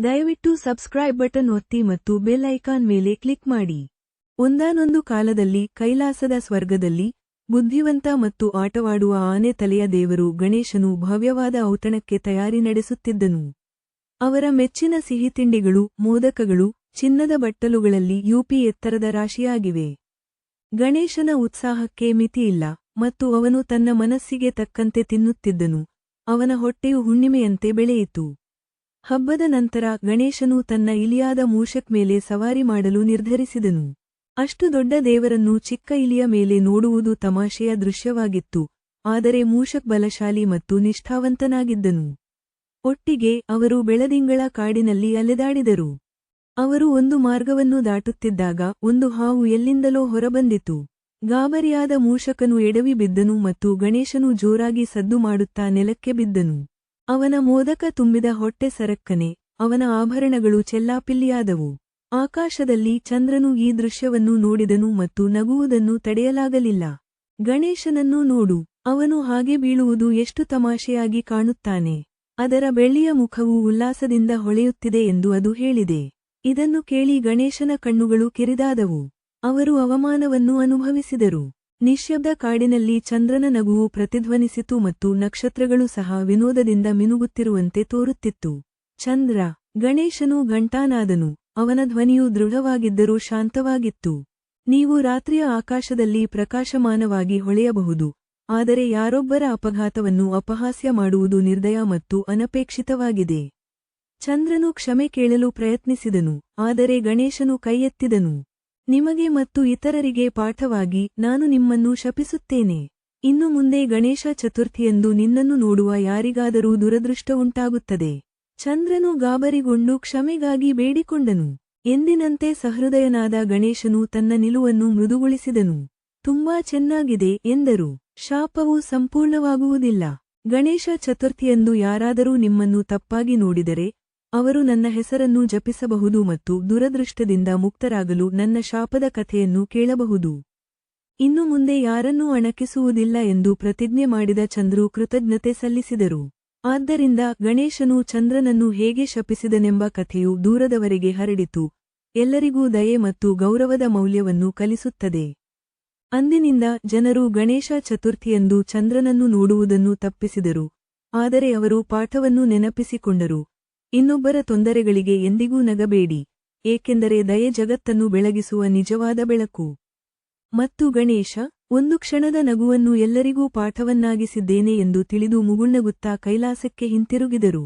ದಯವಿಟ್ಟು subscribe button ಒತ್ತಿ ಮತ್ತು ಬೆಲ್ ಐಕಾನ್ ಮೇಲೆ ಕ್ಲಿಕ್ ಮಾಡಿ. ಒಂದಾನೊಂದು ಕಾಲದಲ್ಲಿ ಕೈಲಾಸದ ಸ್ವರ್ಗದಲ್ಲಿ ಬುದ್ಧಿವಂತ ಮತ್ತು ಆಟವಾಡುವ ಆನೆ ತಲೆಯ ದೇವರು ಗಣೇಶನು ಭವ್ಯವಾದ ಔತಣಕ್ಕೆ ತಯಾರಿ ನಡೆಸುತ್ತಿದ್ದನು. ಅವರ ಮೆಚ್ಚಿನ ಸಿಹಿತಿಂಡಿಗಳು, ಮೋದಕಗಳು, ಚಿನ್ನದ ಬಟ್ಟಲುಗಳಲ್ಲಿ ಯುಪಿ ಎತ್ತರದ ರಾಶಿಯಾಗಿವೆ. ಗಣೇಶನ ಉತ್ಸಾಹಕ್ಕೆ ಮಿತಿಯಿಲ್ಲ, ಮತ್ತು ಅವನು ತನ್ನ ಮನಸ್ಸಿಗೆ ತಕ್ಕಂತೆ ತಿನ್ನುತ್ತಿದ್ದನು. ಅವನ ಹೊಟ್ಟೆಯು ಹುಣ್ಣಿಮೆಯಂತೆ ಬೆಳೆಯಿತು. ಹಬ್ಬದ ನಂತರ ಗಣೇಶನು ತನ್ನ ಇಲಿಯಾದ ಮೂಷಕ್ ಮೇಲೆ ಸವಾರಿ ಮಾಡಲು ನಿರ್ಧರಿಸಿದನು. ಅಷ್ಟು ದೊಡ್ಡ ದೇವರನ್ನು ಚಿಕ್ಕ ಇಲಿಯ ಮೇಲೆ ನೋಡುವುದು ತಮಾಷೆಯ ದೃಶ್ಯವಾಗಿತ್ತು, ಆದರೆ ಮೂಷಕ್ ಬಲಶಾಲಿ ಮತ್ತು ನಿಷ್ಠಾವಂತನಾಗಿದ್ದನು. ಒಟ್ಟಿಗೆ ಅವರು ಬೆಳದಿಂಗಳ ಕಾಡಿನಲ್ಲಿ ಅಲೆದಾಡಿದರು. ಅವರು ಒಂದು ಮಾರ್ಗವನ್ನು ದಾಟುತ್ತಿದ್ದಾಗ ಒಂದು ಹಾವು ಎಲ್ಲಿಂದಲೋ ಹೊರಬಂದಿತು. ಗಾಬರಿಯಾದ ಮೂಷಕನು ಎಡವಿ ಬಿದ್ದನು ಮತ್ತು ಗಣೇಶನು ಜೋರಾಗಿ ಸದ್ದು ಮಾಡುತ್ತಾ ನೆಲಕ್ಕೆ ಬಿದ್ದನು. ಅವನ ಮೋದಕ ತುಂಬಿದ ಹೊಟ್ಟೆ ಸರಕ್ಕನೆ, ಅವನ ಆಭರಣಗಳು ಚೆಲ್ಲಾಪಿಲ್ಲಿಯಾದವು. ಆಕಾಶದಲ್ಲಿ ಚಂದ್ರನು ಈ ದೃಶ್ಯವನ್ನು ನೋಡಿದನು ಮತ್ತು ನಗುವುದನ್ನು ತಡೆಯಲಾಗಲಿಲ್ಲ. ಗಣೇಶನನ್ನು ನೋಡು, ಅವನು ಹಾಗೆ ಬೀಳುವುದು ಎಷ್ಟು ತಮಾಷೆಯಾಗಿ ಕಾಣುತ್ತಾನೆ. ಅದರ ಬೆಳ್ಳಿಯ ಮುಖವು ಉಲ್ಲಾಸದಿಂದ ಹೊಳೆಯುತ್ತಿದೆ ಎಂದು ಅದು ಹೇಳಿದೆ. ಇದನ್ನು ಕೇಳಿ ಗಣೇಶನ ಕಣ್ಣುಗಳು ಕಿರಿದಾದವು. ಅವರು ಅವಮಾನವನ್ನು ಅನುಭವಿಸಿದರು. ನಿಶ್ಶಬ್ದ ಕಾಡಿನಲ್ಲಿ ಚಂದ್ರನ ನಗುವು ಪ್ರತಿಧ್ವನಿಸಿತು ಮತ್ತು ನಕ್ಷತ್ರಗಳು ಸಹ ವಿನೋದದಿಂದ ಮಿನುಗುತ್ತಿರುವಂತೆ ತೋರುತ್ತಿತ್ತು. ಚಂದ್ರ, ಗಣೇಶನು ಘಂಟಾನಾದನು. ಅವನ ಧ್ವನಿಯು ದೃಢವಾಗಿದ್ದರೂ ಶಾಂತವಾಗಿತ್ತು. ನೀವು ರಾತ್ರಿಯ ಆಕಾಶದಲ್ಲಿ ಪ್ರಕಾಶಮಾನವಾಗಿ ಹೊಳೆಯಬಹುದು, ಆದರೆ ಯಾರೊಬ್ಬರ ಅಪಘಾತವನ್ನು ಅಪಹಾಸ್ಯ ಮಾಡುವುದು ನಿರ್ದಯ ಮತ್ತು ಅನಪೇಕ್ಷಿತವಾಗಿದೆ. ಚಂದ್ರನು ಕ್ಷಮೆ ಕೇಳಲು ಪ್ರಯತ್ನಿಸಿದನು, ಆದರೆ ಗಣೇಶನು ಕೈಯೆತ್ತಿದನು. ನಿಮಗೆ ಮತ್ತು ಇತರರಿಗೆ ಪಾಠವಾಗಿ ನಾನು ನಿಮ್ಮನ್ನು ಶಪಿಸುತ್ತೇನೆ. ಇನ್ನು ಮುಂದೆ ಗಣೇಶ ಚತುರ್ಥಿಯಂದು ನಿನ್ನನ್ನು ನೋಡುವ ಯಾರಿಗಾದರೂ ದುರದೃಷ್ಟ ಉಂಟಾಗುತ್ತದೆ. ಚಂದ್ರನು ಗಾಬರಿಗೊಂಡು ಕ್ಷಮೆಗಾಗಿ ಬೇಡಿಕೊಂಡನು. ಎಂದಿನಂತೆ ಸಹೃದಯನಾದ ಗಣೇಶನು ತನ್ನ ನಿಲುವನ್ನು ಮೃದುಗೊಳಿಸಿದನು. ತುಂಬಾ ಚೆನ್ನಾಗಿದೆ ಎಂದರು. ಶಾಪವು ಸಂಪೂರ್ಣವಾಗುವುದಿಲ್ಲ. ಗಣೇಶ ಚತುರ್ಥಿಯಂದು ಯಾರಾದರೂ ನಿಮ್ಮನ್ನು ತಪ್ಪಾಗಿ ನೋಡಿದರೆ, ಅವರು ನನ್ನ ಹೆಸರನ್ನು ಜಪಿಸಬಹುದು ಮತ್ತು ದುರದೃಷ್ಟದಿಂದ ಮುಕ್ತರಾಗಲು ನನ್ನ ಶಾಪದ ಕಥೆಯನ್ನು ಕೇಳಬಹುದು. ಇನ್ನು ಮುಂದೆ ಯಾರನ್ನೂ ಅಣಕಿಸುವುದಿಲ್ಲ ಎಂದು ಪ್ರತಿಜ್ಞೆ ಮಾಡಿದ ಚಂದ್ರು ಕೃತಜ್ಞತೆ ಸಲ್ಲಿಸಿದರು. ಆದ್ದರಿಂದ ಗಣೇಶನು ಚಂದ್ರನನ್ನು ಹೇಗೆ ಶಪಿಸಿದನೆಂಬ ಕಥೆಯು ದೂರದವರೆಗೆ ಹರಡಿತು. ಎಲ್ಲರಿಗೂ ದಯೆ ಮತ್ತು ಗೌರವದ ಮೌಲ್ಯವನ್ನು ಕಲಿಸುತ್ತದೆ. ಅಂದಿನಿಂದ ಜನರು ಗಣೇಶ ಚತುರ್ಥಿಯಂದು ಚಂದ್ರನನ್ನು ನೋಡುವುದನ್ನು ತಪ್ಪಿಸಿದರು, ಆದರೆ ಅವರು ಪಾಠವನ್ನು ನೆನಪಿಸಿಕೊಂಡರು. ಇನ್ನೊಬ್ಬರ ತೊಂದರೆಗಳಿಗೆ ಎಂದಿಗೂ ನಗಬೇಡಿ, ಏಕೆಂದರೆ ದಯೆ ಜಗತ್ತನ್ನು ಬೆಳಗಿಸುವ ನಿಜವಾದ ಬೆಳಕು. ಮತ್ತು ಗಣೇಶ, ಒಂದು ಕ್ಷಣದ ನಗುವನ್ನು ಎಲ್ಲರಿಗೂ ಪಾಠವನ್ನಾಗಿಸಿದ್ದೇನೆ ಎಂದು ತಿಳಿದು ಮುಗುಳ್ನಗುತ್ತಾ ಕೈಲಾಸಕ್ಕೆ ಹಿಂತಿರುಗಿದರು.